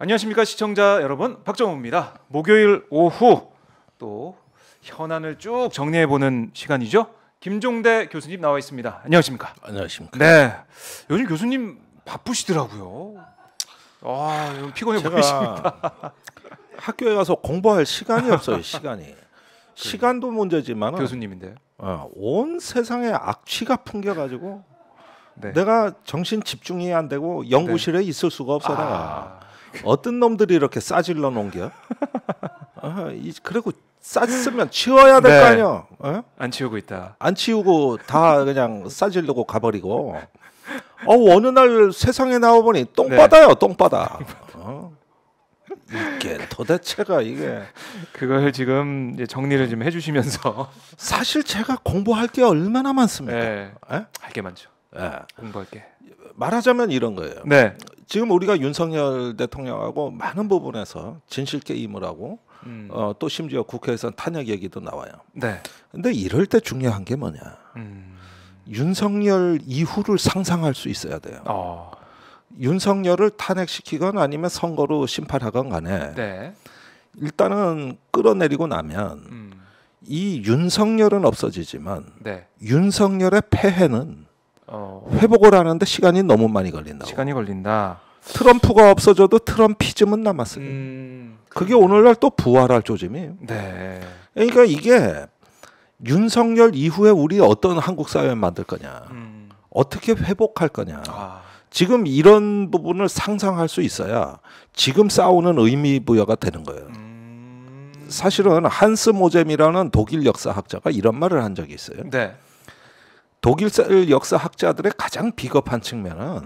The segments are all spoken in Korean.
안녕하십니까 시청자 여러분, 박정우입니다. 목요일 오후 또 현안을 쭉 정리해보는 시간이죠. 김종대 교수님 나와 있습니다. 안녕하십니까? 안녕하십니까? 네, 요즘 교수님 바쁘시더라고요. 아, 피곤해 보이십니다. 학교에 가서 공부할 시간이 없어요. 시간도 문제지만 교수님인데요. 온 세상에 악취가 풍겨가지고 네. 내가 정신 집중이 안 되고 연구실에 있을 수가 없어. 내가 어떤 놈들이 이렇게 싸질러 놓은겨? 그리고 쌌으면 치워야 될 거 아니야? 안 치우고 있다. 안 치우고 다 그냥 싸질르고 가버리고. 어느 날 세상에 나와보니 똥바다요, 똥바다. 이게 도대체가 이게 그걸 지금 이제 정리를 좀 해주시면서 사실 제가 공부할 게 얼마나 많습니까? 네. 할 게 많죠. 공부할 게. 말하자면 이런 거예요. 네. 지금 우리가 윤석열 대통령하고 많은 부분에서 진실 게임을 하고 또 심지어 국회에서는 탄핵 얘기도 나와요. 네. 근데 이럴 때 중요한 게 뭐냐? 윤석열 이후를 상상할 수 있어야 돼요. 윤석열을 탄핵시키건 아니면 선거로 심판하건 간에 네. 일단은 끌어내리고 나면 이 윤석열은 없어지지만 네. 윤석열의 폐해는 회복을 하는데 시간이 너무 많이 걸린다고. 시간이 걸린다. 트럼프가 없어져도 트럼피즘은 남았어요. 그게 오늘날 또 부활할 조짐이에요. 네. 그러니까 이게 윤석열 이후에 우리 어떤 한국 사회를 만들 거냐, 어떻게 회복할 거냐. 지금 이런 부분을 상상할 수 있어야 지금 싸우는 의미 부여가 되는 거예요. 사실은 한스 모젬이라는 독일 역사학자가 이런 말을 한 적이 있어요. 네. 독일 역사학자들의 가장 비겁한 측면은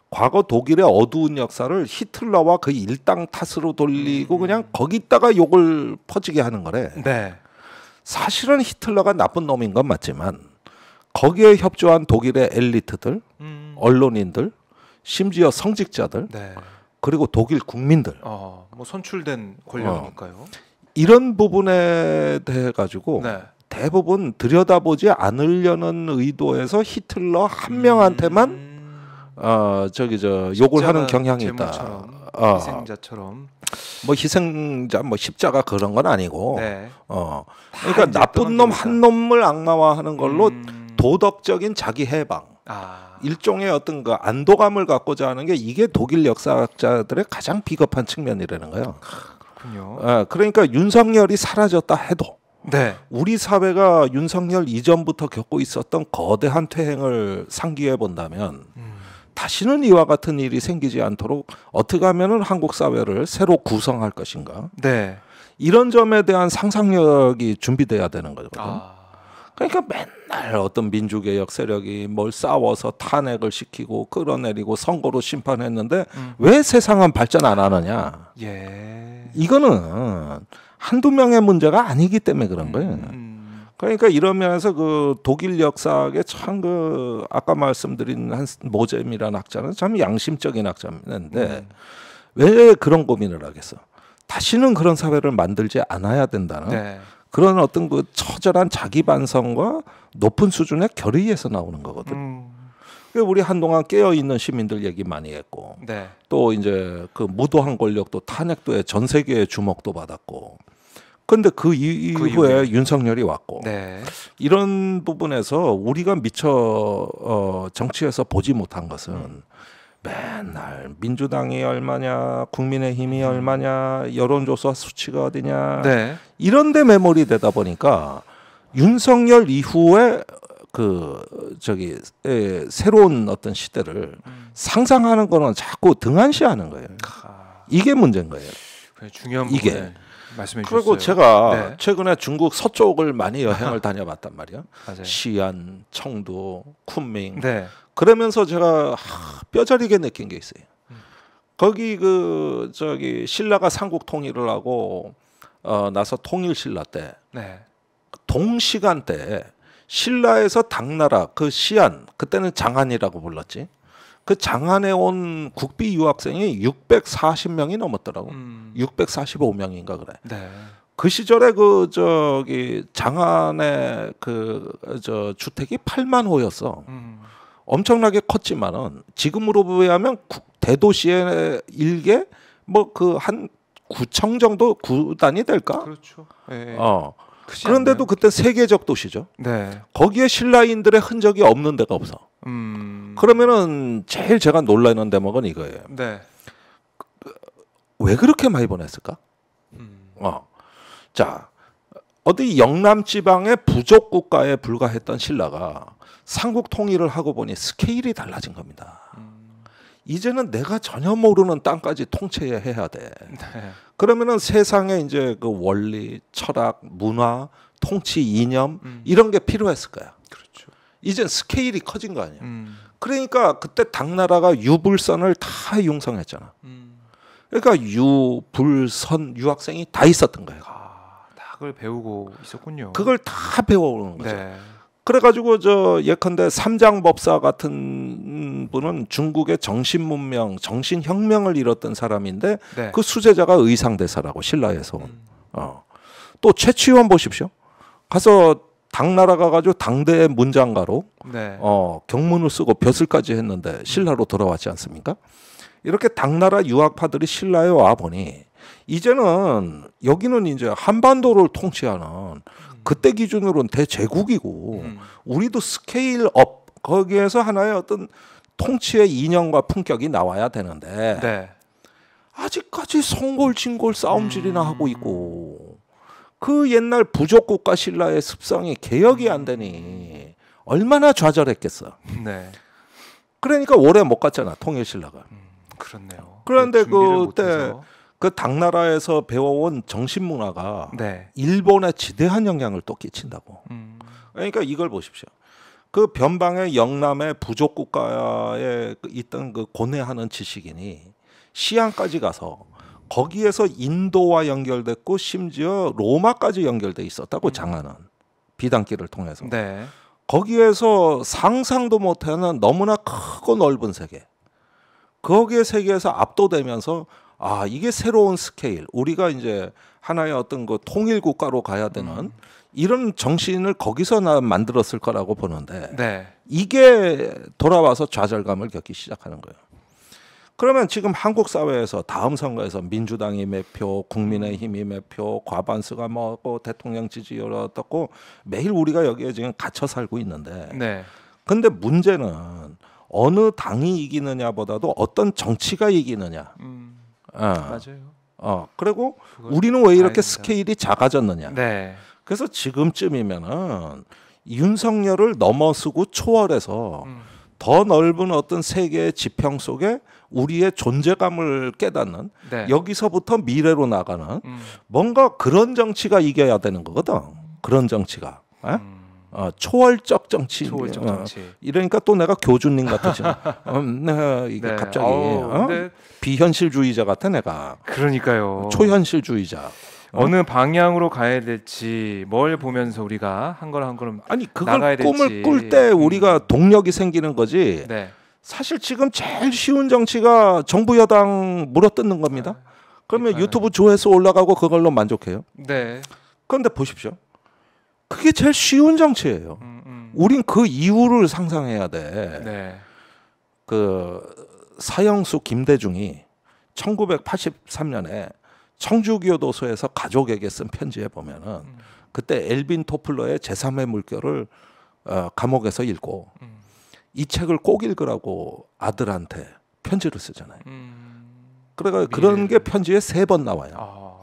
과거 독일의 어두운 역사를 히틀러와 그 일당 탓으로 돌리고 그냥 거기다가 욕을 퍼지게 하는 거래. 네. 사실은 히틀러가 나쁜 놈인 건 맞지만 거기에 협조한 독일의 엘리트들, 언론인들, 심지어 성직자들, 네. 그리고 독일 국민들, 뭐 선출된 권력이니까요. 이런 부분에 대해 가지고 네. 대부분 들여다보지 않으려는 의도에서 히틀러 한 명한테만 욕을 하는 경향이 있다. 희생자처럼. 뭐 희생자, 뭐 십자가 그런 건 아니고. 네. 그러니까 나쁜 놈 한 놈을 악마화하는 걸로 도덕적인 자기 해방. 일종의 어떤 그 안도감을 갖고자 하는 게 이게 독일 역사학자들의 가장 비겁한 측면이라는 거예요. 그렇군요. 그러니까 윤석열이 사라졌다 해도 네. 우리 사회가 윤석열 이전부터 겪고 있었던 거대한 퇴행을 상기해 본다면 다시는 이와 같은 일이 생기지 않도록 어떻게 하면은 한국 사회를 새로 구성할 것인가? 네. 이런 점에 대한 상상력이 준비돼야 되는 거거든요. 그러니까 맨날 어떤 민주개혁 세력이 뭘 싸워서 탄핵을 시키고 끌어내리고 선거로 심판했는데 왜 세상은 발전 안 하느냐? 이거는 한두 명의 문제가 아니기 때문에 그런 거예요. 그러니까 이러면서 그 독일 역사학의 참 그 아까 말씀드린 한스 모젬이라는 학자는 참 양심적인 학자인데 왜 그런 고민을 하겠어? 다시는 그런 사회를 만들지 않아야 된다는 그런 어떤 그 처절한 자기 반성과 높은 수준의 결의에서 나오는 거거든. 우리 한동안 깨어 있는 시민들 얘기 많이 했고, 또 이제 그 무도한 권력도 탄핵도에 전 세계의 주목도 받았고. 근데 그 이후에 윤석열이 왔고 이런 부분에서 우리가 미처 정치에서 보지 못한 것은 맨날 민주당이 얼마냐, 국민의힘이 얼마냐, 여론조사 수치가 어디냐 이런 데 매몰이 되다 보니까 윤석열 이후에 새로운 어떤 시대를 상상하는 거는 자꾸 등한시하는 거예요. 이게 문제인 거예요. 중요한 이게. 부분에 말씀해 그리고 주셨어요. 제가 최근에 중국 서쪽을 많이 여행을 다녀봤단 말이야. 맞아요. 시안, 청도, 쿤밍. 그러면서 그러면서 제가 뼈저리게 느낀 게 있어요. 거기 신라가 삼국 통일을 하고 나서 통일 신라 때 동시간대에 신라에서 당나라 그 시안, 그때는 장안이라고 불렀지. 그 장안에 온 국비 유학생이 640명이 넘었더라고. 645명인가 그래. 그 시절에 장안의 주택이 8만 호였어. 엄청나게 컸지만은 지금으로 비하면 대도시의 일개 뭐 그 한 구청 정도 구단이 될까? 그렇죠. 예. 크지 그런데도 않나요? 그때 세계적 도시죠. 네. 거기에 신라인들의 흔적이 없는 데가 없어. 그러면은 제일 제가 놀라는 대목은 이거예요. 네. 왜 그렇게 많이 보냈을까? 자, 어디 영남 지방의 부족 국가에 불과했던 신라가 삼국 통일을 하고 보니 스케일이 달라진 겁니다. 이제는 내가 전혀 모르는 땅까지 통치해야 돼. 네. 그러면은 세상에 이제 그 원리, 철학, 문화, 통치 이념 이런 게 필요했을 거야. 그렇죠. 이젠 스케일이 커진 거 아니야. 그러니까 그때 당나라가 유불선을 다 융성했잖아. 그러니까 유, 불, 선, 유학생이 다 있었던 거예요. 닭을 배우고 있었군요. 그걸 다 배워오는 거죠. 네. 그래가지고 저 예컨대 삼장법사 같은 분은 중국의 정신문명, 정신혁명을 이뤘던 사람인데 네. 그 수제자가 의상대사라고 신라에서 온. 또 최치원 보십시오. 가서 당나라 가가지고 당대 문장가로 네. 경문을 쓰고 벼슬까지 했는데 신라로 돌아왔지 않습니까? 이렇게 당나라 유학파들이 신라에 와 보니 이제는 여기는 이제 한반도를 통치하는 그때 기준으로는 대제국이고 우리도 스케일업 거기에서 하나의 어떤 통치의 이념과 품격이 나와야 되는데 네. 아직까지 송골진골 싸움질이나 하고 있고 그 옛날 부족국가 신라의 습성이 개혁이 안 되니 얼마나 좌절했겠어. 네. 그러니까 오래 못 갔잖아 통일신라가. 그렇네요. 그런데 준비를 그때 못해서. 그 당나라에서 배워온 정신문화가 네. 일본에 지대한 영향을 또 끼친다고. 그러니까 이걸 보십시오. 그 변방의 영남의 부족 국가에 있던 그 고뇌하는 지식인이 시안까지 가서 거기에서 인도와 연결됐고 심지어 로마까지 연결돼 있었다고 장하는 비단길을 통해서. 네. 거기에서 상상도 못하는 너무나 크고 넓은 세계. 거기에 세계에서 압도되면서 이게 새로운 스케일. 우리가 이제 하나의 어떤 그 통일 국가로 가야 되는 이런 정신을 거기서 만들었을 거라고 보는데 네. 이게 돌아와서 좌절감을 겪기 시작하는 거예요. 그러면 지금 한국 사회에서 다음 선거에서 민주당이 몇 표, 국민의힘이 몇 표, 과반수가 뭐고 대통령 지지율이 어떻고 매일 우리가 여기에 지금 갇혀 살고 있는데 네. 근데 문제는 어느 당이 이기느냐보다도 어떤 정치가 이기느냐. 맞아요. 그리고 우리는 왜 이렇게 다행입니다. 스케일이 작아졌느냐. 네. 그래서 지금쯤이면은 윤석열을 넘어서고 초월해서 더 넓은 어떤 세계의 지평 속에 우리의 존재감을 깨닫는 네. 여기서부터 미래로 나가는 뭔가 그런 정치가 이겨야 되는 거거든. 그런 정치가. 초월적 정치. 초월적 정치. 이러니까 또 내가 교주님 같으지. 이게 네. 갑자기 근데 비현실주의자 같아 내가. 그러니까요. 초현실주의자. 어느 방향으로 가야 될지 뭘 보면서 우리가 한 걸음 한 걸음 아니 나가야 그걸 꿈을 될지. 꿀 때 우리가 동력이 생기는 거지. 네. 사실 지금 제일 쉬운 정치가 정부 여당 물어뜯는 겁니다. 그러면 유튜브 조회수 올라가고 그걸로 만족해요. 네. 그런데 보십시오. 그게 제일 쉬운 정치예요. 우린 그 이유를 상상해야 돼. 네. 그 사형수 김대중이 1983년에 청주교도소에서 가족에게 쓴 편지에 보면은 그때 엘빈 토플러의 제3의 물결을 감옥에서 읽고 이 책을 꼭 읽으라고 아들한테 편지를 쓰잖아요. 그래가 그런 게 편지에 3번 나와요.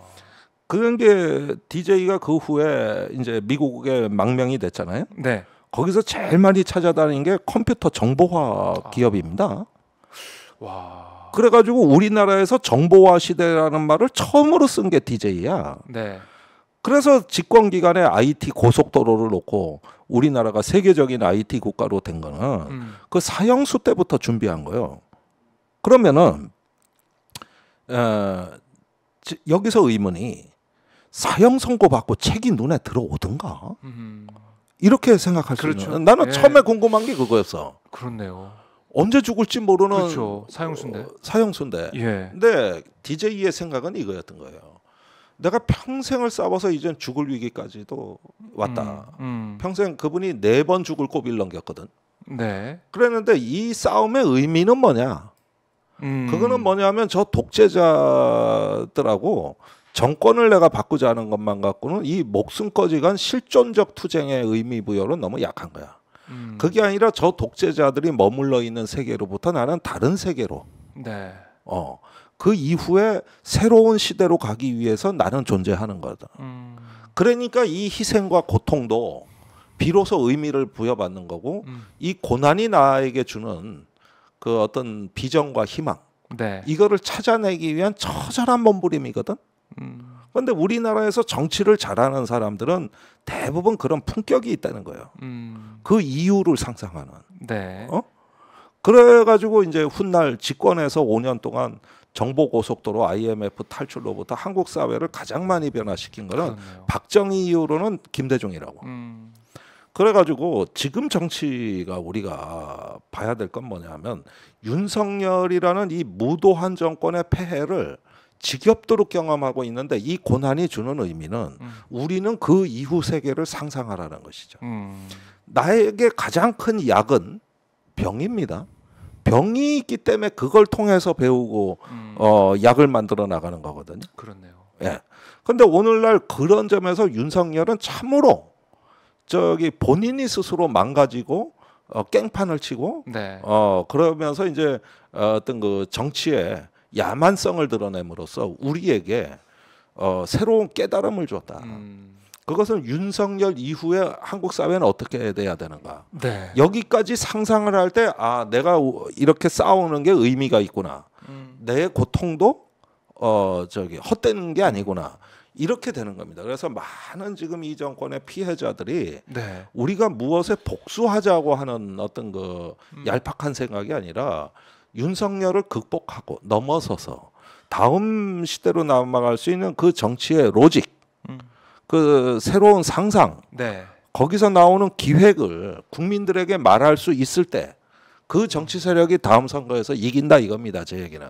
그런 게 DJ가 그 후에 이제 미국에 망명이 됐잖아요. 네. 거기서 제일 많이 찾아다니는 게 컴퓨터 정보화 기업입니다. 와. 그래가지고 우리나라에서 정보화 시대라는 말을 처음으로 쓴 게 DJ야. 네. 그래서 집권기간에 IT 고속도로를 놓고 우리나라가 세계적인 IT 국가로 된 거는 그 사형수 때부터 준비한 거예요. 그러면은 여기서 의문이 사형 선고 받고 책이 눈에 들어오든가 이렇게 생각할 수 그렇죠. 있는. 나는 예. 처음에 궁금한 게 그거였어. 그렇네요. 언제 죽을지 모르는 그렇죠. 사형수인데. 사형수인데. 예. 근데 DJ의 생각은 이거였던 거예요. 내가 평생을 싸워서 이젠 죽을 위기까지도 왔다. 평생 그분이 4번 죽을 고비를 넘겼거든. 네. 그랬는데 이 싸움의 의미는 뭐냐? 그거는 뭐냐면 저 독재자들하고 정권을 내가 바꾸자 하는 것만 갖고는 이 목숨까지 간 실존적 투쟁의 의미 부여는 너무 약한 거야. 그게 아니라 저 독재자들이 머물러 있는 세계로부터 나는 다른 세계로. 네. 그 이후에 새로운 시대로 가기 위해서 나는 존재하는 거다. 그러니까 이 희생과 고통도 비로소 의미를 부여받는 거고 이 고난이 나에게 주는 그 어떤 비전과 희망 네. 이거를 찾아내기 위한 처절한 몸부림이거든. 그런데 우리나라에서 정치를 잘하는 사람들은 대부분 그런 품격이 있다는 거예요. 그 이유를 상상하는. 네. 그래가지고 이제 훗날 집권해서 5년 동안 정보고속도로 IMF 탈출로부터 한국 사회를 가장 많이 변화시킨 거는 그렇네요. 박정희 이후로는 김대중이라고. 그래가지고 지금 정치가 우리가 봐야 될 건 뭐냐면 윤석열이라는 이 무도한 정권의 폐해를 지겹도록 경험하고 있는데 이 고난이 주는 의미는 우리는 그 이후 세계를 상상하라는 것이죠. 나에게 가장 큰 약은 병입니다. 병이 있기 때문에 그걸 통해서 배우고 약을 만들어 나가는 거거든요. 그렇네요. 예. 근데 오늘날 그런 점에서 윤석열은 참으로 저기 본인이 스스로 망가지고 깽판을 치고 네. 그러면서 이제 어떤 그 정치의 야만성을 드러냄으로써 우리에게 새로운 깨달음을 줬다. 그것은 윤석열 이후에 한국 사회는 어떻게 돼야 되는가. 네. 여기까지 상상을 할 때 내가 이렇게 싸우는 게 의미가 있구나. 내 고통도 저기 헛되는 게 아니구나. 이렇게 되는 겁니다. 그래서 많은 지금 이 정권의 피해자들이 네. 우리가 무엇에 복수하자고 하는 어떤 그 얄팍한 생각이 아니라 윤석열을 극복하고 넘어서서 다음 시대로 남아갈 수 있는 그 정치의 로직, 그 새로운 상상, 네. 거기서 나오는 기획을 국민들에게 말할 수 있을 때 그 정치 세력이 다음 선거에서 이긴다 이겁니다. 제 얘기는.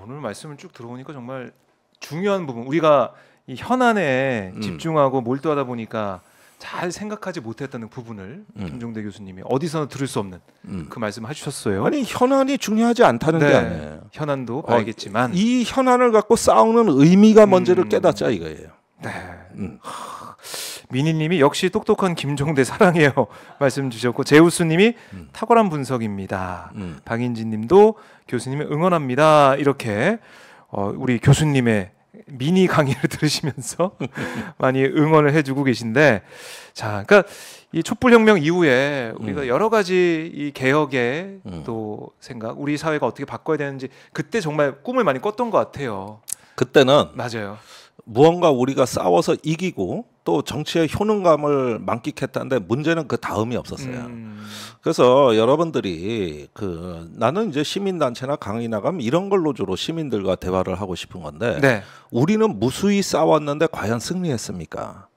오늘 말씀을 쭉 들어보니까 정말 중요한 부분, 우리가 이 현안에 집중하고 몰두하다 보니까 잘 생각하지 못했다는 부분을 김종대 교수님이 어디서나 들을 수 없는 그 말씀을 해주셨어요. 아니 현안이 중요하지 않다는 네. 게 아니에요. 현안도 봐야겠지만 이 현안을 갖고 싸우는 의미가 뭔지를 깨닫자 이거예요. 네. 미니님이 역시 똑똑한 김종대 사랑해요 말씀 주셨고, 제우스님이 탁월한 분석입니다. 박인진님도 교수님을 응원합니다. 이렇게 우리 교수님의 미니 강의를 들으시면서 많이 응원을 해주고 계신데, 자, 그러니까 이 촛불혁명 이후에 우리가 여러 가지 이 개혁의 또 생각, 우리 사회가 어떻게 바꿔야 되는지 그때 정말 꿈을 많이 꿨던 것 같아요. 그때는 맞아요. 무언가 우리가 싸워서 이기고 또 정치의 효능감을 만끽했다는데 문제는 그 다음이 없었어요. 그래서 여러분들이 나는 이제 시민단체나 강의 나가면 이런 걸로 주로 시민들과 대화를 하고 싶은 건데 네. 우리는 무수히 싸웠는데 과연 승리했습니까?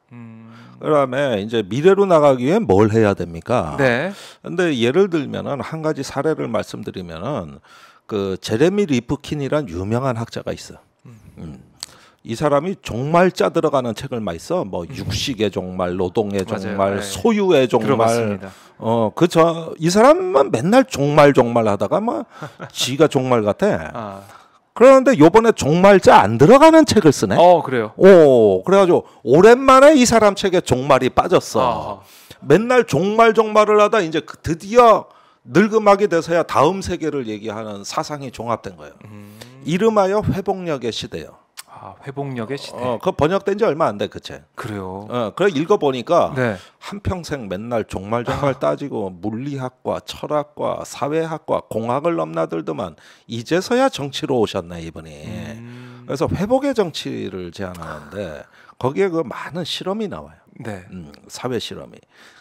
그다음에 이제 미래로 나가기 위해 뭘 해야 됩니까? 네. 근데 예를 들면은 한 가지 사례를 말씀드리면은 그 제레미 리프킨이란 유명한 학자가 있어. 이 사람이 종말자 들어가는 책을 많이 써. 뭐 육식의 종말, 노동의 종말, 맞아요. 네. 소유의 종말. 들어봤습니다. 이 사람은 맨날 종말 하다가 막 지가 종말 같아. 그런데 요번에 종말자 안 들어가는 책을 쓰네. 그래요. 그래가지고 오랜만에 이 사람 책에 종말이 빠졌어. 맨날 종말을 하다 이제 드디어 늙음하게 돼서야 다음 세계를 얘기하는 사상이 종합된 거예요. 이름하여 회복력의 시대요. 회복력의 시대. 그 번역된 지 얼마 안 돼 그 책. 그래요. 그래 읽어보니까 네. 한평생 맨날 종말 따지고 물리학과 철학과 사회학과 공학을 넘나들더만 이제서야 정치로 오셨네 이분이. 그래서 회복의 정치를 제안하는데 거기에 그 많은 실험이 나와요. 네. 사회 실험이.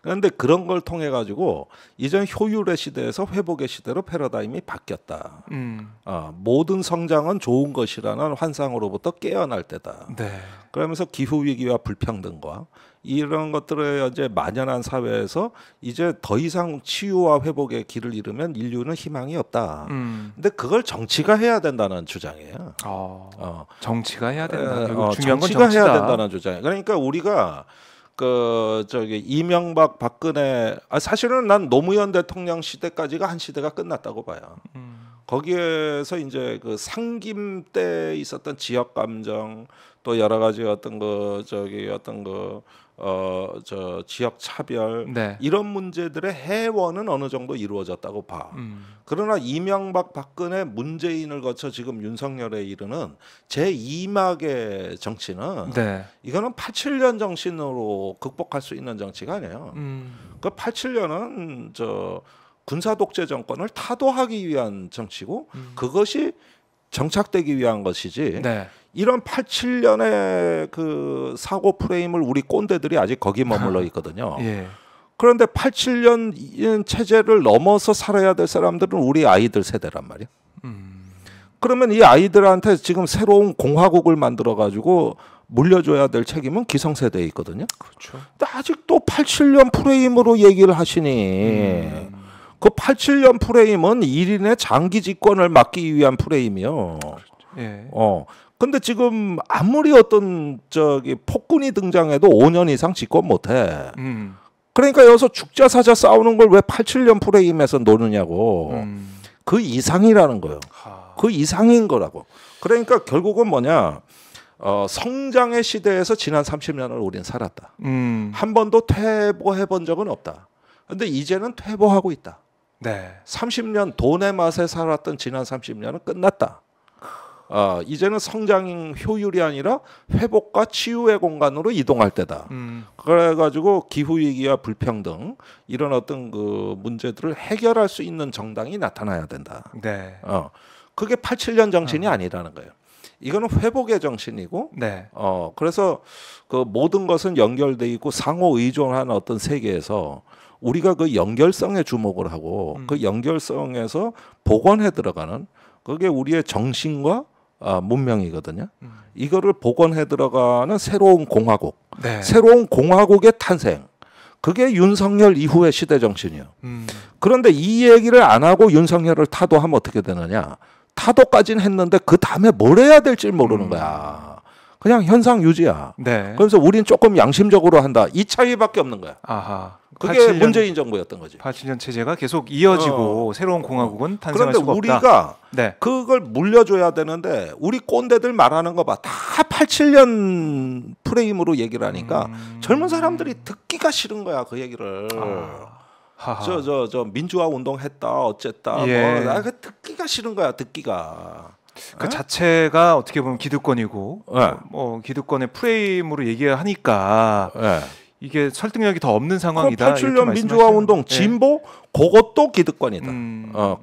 그런데 그런 걸 통해 가지고 이전 효율의 시대에서 회복의 시대로 패러다임이 바뀌었다. 모든 성장은 좋은 것이라는 환상으로부터 깨어날 때다. 네. 그러면서 기후 위기와 불평등과 이런 것들을 이제 만연한 사회에서 이제 더 이상 치유와 회복의 길을 잃으면 인류는 희망이 없다. 근데 그걸 정치가 해야 된다는 주장이에요. 정치가 해야 된다. 중요한 건 정치가 정치다. 해야 된다는 주장이에요. 그러니까 우리가 그 저기 이명박 박근혜 사실은 난 노무현 대통령 시대까지가 한 시대가 끝났다고 봐요. 거기에서 이제 그 상김 때 있었던 지역 감정 또 여러 가지 어떤 그 저기 어떤 그 저 지역 차별 네. 이런 문제들의 해원은 어느 정도 이루어졌다고 봐. 그러나 이명박 박근혜 문재인을 거쳐 지금 윤석열에 이르는 제2막의 정치는 네. 이거는 87년 정신으로 극복할 수 있는 정치가 아니에요. 그 87년은 저 군사 독재 정권을 타도하기 위한 정치고 그것이 정착되기 위한 것이지. 네. 이런 87년의 그 사고 프레임을 우리 꼰대들이 아직 거기 머물러 있거든요. 예. 그런데 87년 체제를 넘어서 살아야 될 사람들은 우리 아이들 세대란 말이야. 그러면 이 아이들한테 지금 새로운 공화국을 만들어 가지고 물려줘야 될 책임은 기성세대에 있거든요. 그렇죠. 근데 아직도 87년 프레임으로 얘기를 하시니 그 87년 프레임은 1인의 장기 집권을 막기 위한 프레임이요. 예. 근데 지금 아무리 어떤 저기 폭군이 등장해도 5년 이상 집권 못해. 그러니까 여기서 죽자 사자 싸우는 걸 왜 87년 프레임에서 노느냐고. 그 이상이라는 거예요. 그 이상인 거라고. 그러니까 결국은 뭐냐. 성장의 시대에서 지난 30년을 우린 살았다. 한 번도 퇴보해 본 적은 없다. 근데 이제는 퇴보하고 있다. 네. 30년 돈의 맛에 살았던 지난 30년은 끝났다. 이제는 성장 효율이 아니라 회복과 치유의 공간으로 이동할 때다. 그래가지고 기후 위기와 불평등 이런 어떤 그 문제들을 해결할 수 있는 정당이 나타나야 된다. 네. 그게 87년 정신이 아니라는 거예요. 이거는 회복의 정신이고, 네. 그래서 그 모든 것은 연결돼 있고 상호 의존하는 어떤 세계에서 우리가 그 연결성에 주목을 하고 그 연결성에서 복원해 들어가는 그게 우리의 정신과 문명이거든요. 이거를 복원해 들어가는 새로운 공화국, 네. 새로운 공화국의 탄생. 그게 윤석열 이후의 시대 정신이에요. 그런데 이 얘기를 안 하고 윤석열을 타도하면 어떻게 되느냐? 타도까지는 했는데 그 다음에 뭘 해야 될지 모르는 거야. 그냥 현상 유지야. 네. 그래서 우린 조금 양심적으로 한다. 이 차이밖에 없는 거야. 아하. 그게 87년, 문재인 정부였던 거지. 87년 체제가 계속 이어지고 새로운 공화국은 탄생할 그런데 수가 없다. 우리가 네. 그걸 물려줘야 되는데 우리 꼰대들 말하는 거 봐. 다 87년 프레임으로 얘기를 하니까 젊은 사람들이 듣기가 싫은 거야. 그 얘기를. 저 민주화 운동했다 어쨌다. 예. 그 듣기가 싫은 거야. 듣기가. 그 자체가 어떻게 보면 기득권이고 뭐 기득권의 프레임으로 얘기하니까 이게 설득력이 더 없는 상황이다. 87년 민주화 운동 진보 그것도 기득권이다.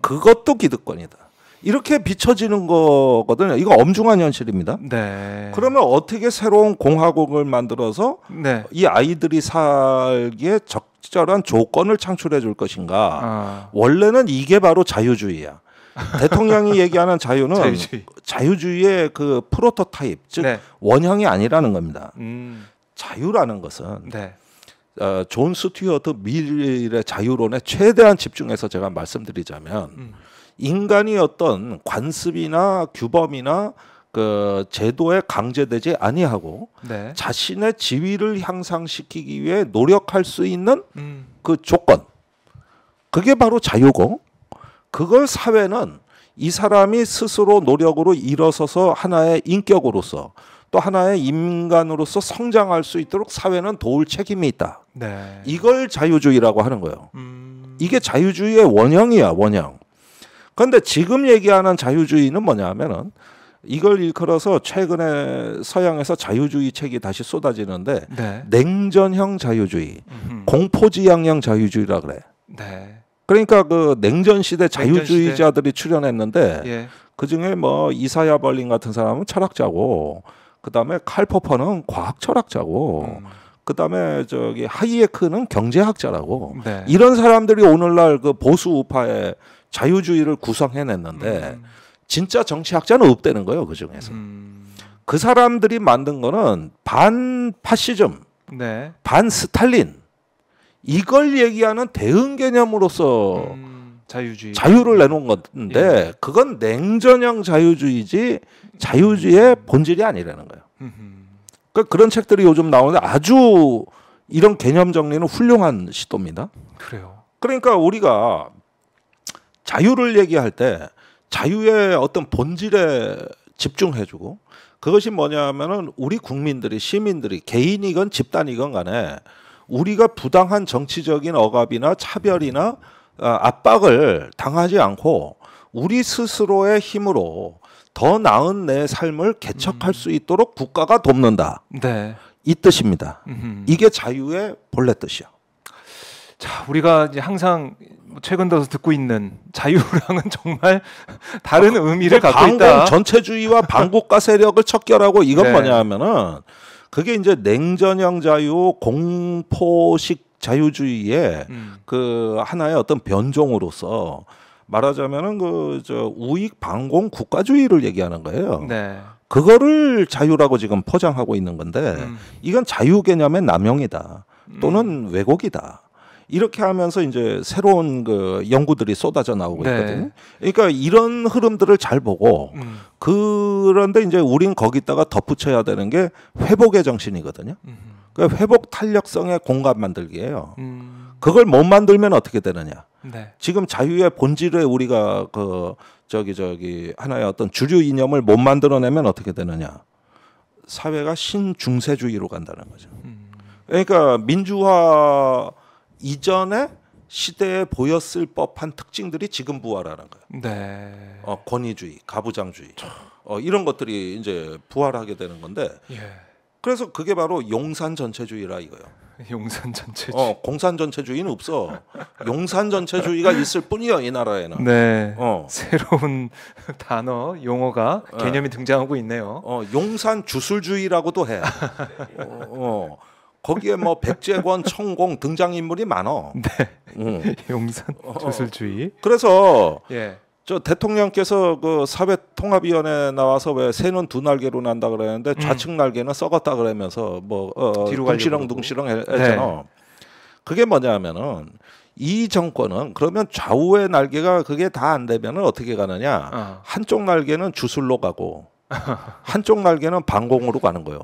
그것도 기득권이다. 이렇게 비춰지는 거거든요. 이거 엄중한 현실입니다. 네. 그러면 어떻게 새로운 공화국을 만들어서 네. 이 아이들이 살기에 적절한 조건을 창출해 줄 것인가? 원래는 이게 바로 자유주의야. 대통령이 얘기하는 자유는 자유주의의 그 프로토타입, 즉 네. 원형이 아니라는 겁니다. 자유라는 것은 네. 존 스튜어트 밀의 자유론에 최대한 집중해서 제가 말씀드리자면 인간이 어떤 관습이나 규범이나 그 제도에 강제되지 아니하고 네. 자신의 지위를 향상시키기 위해 노력할 수 있는 그 조건, 그게 바로 자유고, 그걸 사회는 이 사람이 스스로 노력으로 일어서서 하나의 인격으로서 또 하나의 인간으로서 성장할 수 있도록 사회는 도울 책임이 있다. 네. 이걸 자유주의라고 하는 거예요. 이게 자유주의의 원형이야, 원형. 그런데 지금 얘기하는 자유주의는 뭐냐 하면은 이걸 일컬어서 최근에 서양에서 자유주의 책이 다시 쏟아지는데 네. 냉전형 자유주의, 공포지향형 자유주의라 그래. 네. 그러니까 그 냉전 시대 자유주의자들이 출연했는데 예. 그 중에 뭐 이사야 벌린 같은 사람은 철학자고, 그 다음에 칼 포퍼는 과학 철학자고, 그 다음에 저기 하이에크는 경제학자라고. 네. 이런 사람들이 오늘날 그 보수 우파의 자유주의를 구성해냈는데 진짜 정치학자는 없다는 거예요. 그 중에서 그 사람들이 만든 거는 반 파시즘, 네. 반 스탈린, 이걸 얘기하는 대응 개념으로서 자유를 내놓은 건데 예. 그건 냉전형 자유주의지 자유주의의 본질이 아니라는 거예요. 그러니까 그런 책들이 요즘 나오는데 아주 이런 개념 정리는 훌륭한 시도입니다. 그래요. 그러니까 우리가 자유를 얘기할 때 자유의 어떤 본질에 집중해주고 그것이 뭐냐면은 우리 국민들이 시민들이 개인이건 집단이건 간에 우리가 부당한 정치적인 억압이나 차별이나 압박을 당하지 않고 우리 스스로의 힘으로 더 나은 내 삶을 개척할 수 있도록 국가가 돕는다. 네. 이 뜻입니다. 이게 자유의 본래 뜻이야. 자, 우리가 이제 항상 최근 들어서 듣고 있는 자유랑은 정말 다른 의미를 갖고 있다. 반공 전체주의와 반국가 세력을 척결하고 이건 네. 뭐냐면은 그게 이제 냉전형 자유, 공포식 자유주의의 그 하나의 어떤 변종으로서 말하자면은 그 저 우익 반공 국가주의를 얘기하는 거예요. 네. 그거를 자유라고 지금 포장하고 있는 건데 이건 자유 개념의 남용이다 또는 왜곡이다. 이렇게 하면서 이제 새로운 그 연구들이 쏟아져 나오고 네. 있거든요. 그러니까 이런 흐름들을 잘 보고 그런데 이제 우린 거기다가 덧붙여야 되는 게 회복의 정신이거든요. 그러니까 회복 탄력성의 공간 만들기예요. 그걸 못 만들면 어떻게 되느냐? 네. 지금 자유의 본질에 우리가 그 저기 하나의 어떤 주류 이념을 못 만들어내면 어떻게 되느냐? 사회가 신중세주의로 간다는 거죠. 그러니까 민주화 이전에 시대에 보였을 법한 특징들이 지금 부활하는 거예요. 네. 권위주의, 가부장주의, 이런 것들이 이제 부활하게 되는 건데. 예. 그래서 그게 바로 용산 전체주의라 이거요. 용산 전체주의. 공산 전체주의는 없어. 용산 전체주의가 있을 뿐이야 이 나라에는. 네. 새로운 단어, 용어가 개념이 등장하고 있네요. 용산 주술주의라고도 해. 거기에 뭐 백제권, 청공 등장인물이 많어. 네. 용산 주술주의. 그래서 예. 저 대통령께서 그 사회통합위원회 나와서 왜 새는 두 날개로 난다 그랬는데 좌측 날개는 썩었다 그러면서 뭐 뒤로 둥시렁 했잖아. 네. 그게 뭐냐면은 이 정권은 그러면 좌우의 날개가 그게 다 안 되면은 어떻게 가느냐? 한쪽 날개는 주술로 가고 한쪽 날개는 반공으로 가는 거예요.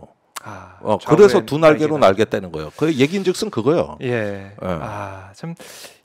그래서 두 날개로 날겠다는 거예요. 그 얘기인즉슨 그거요. 예. 예. 참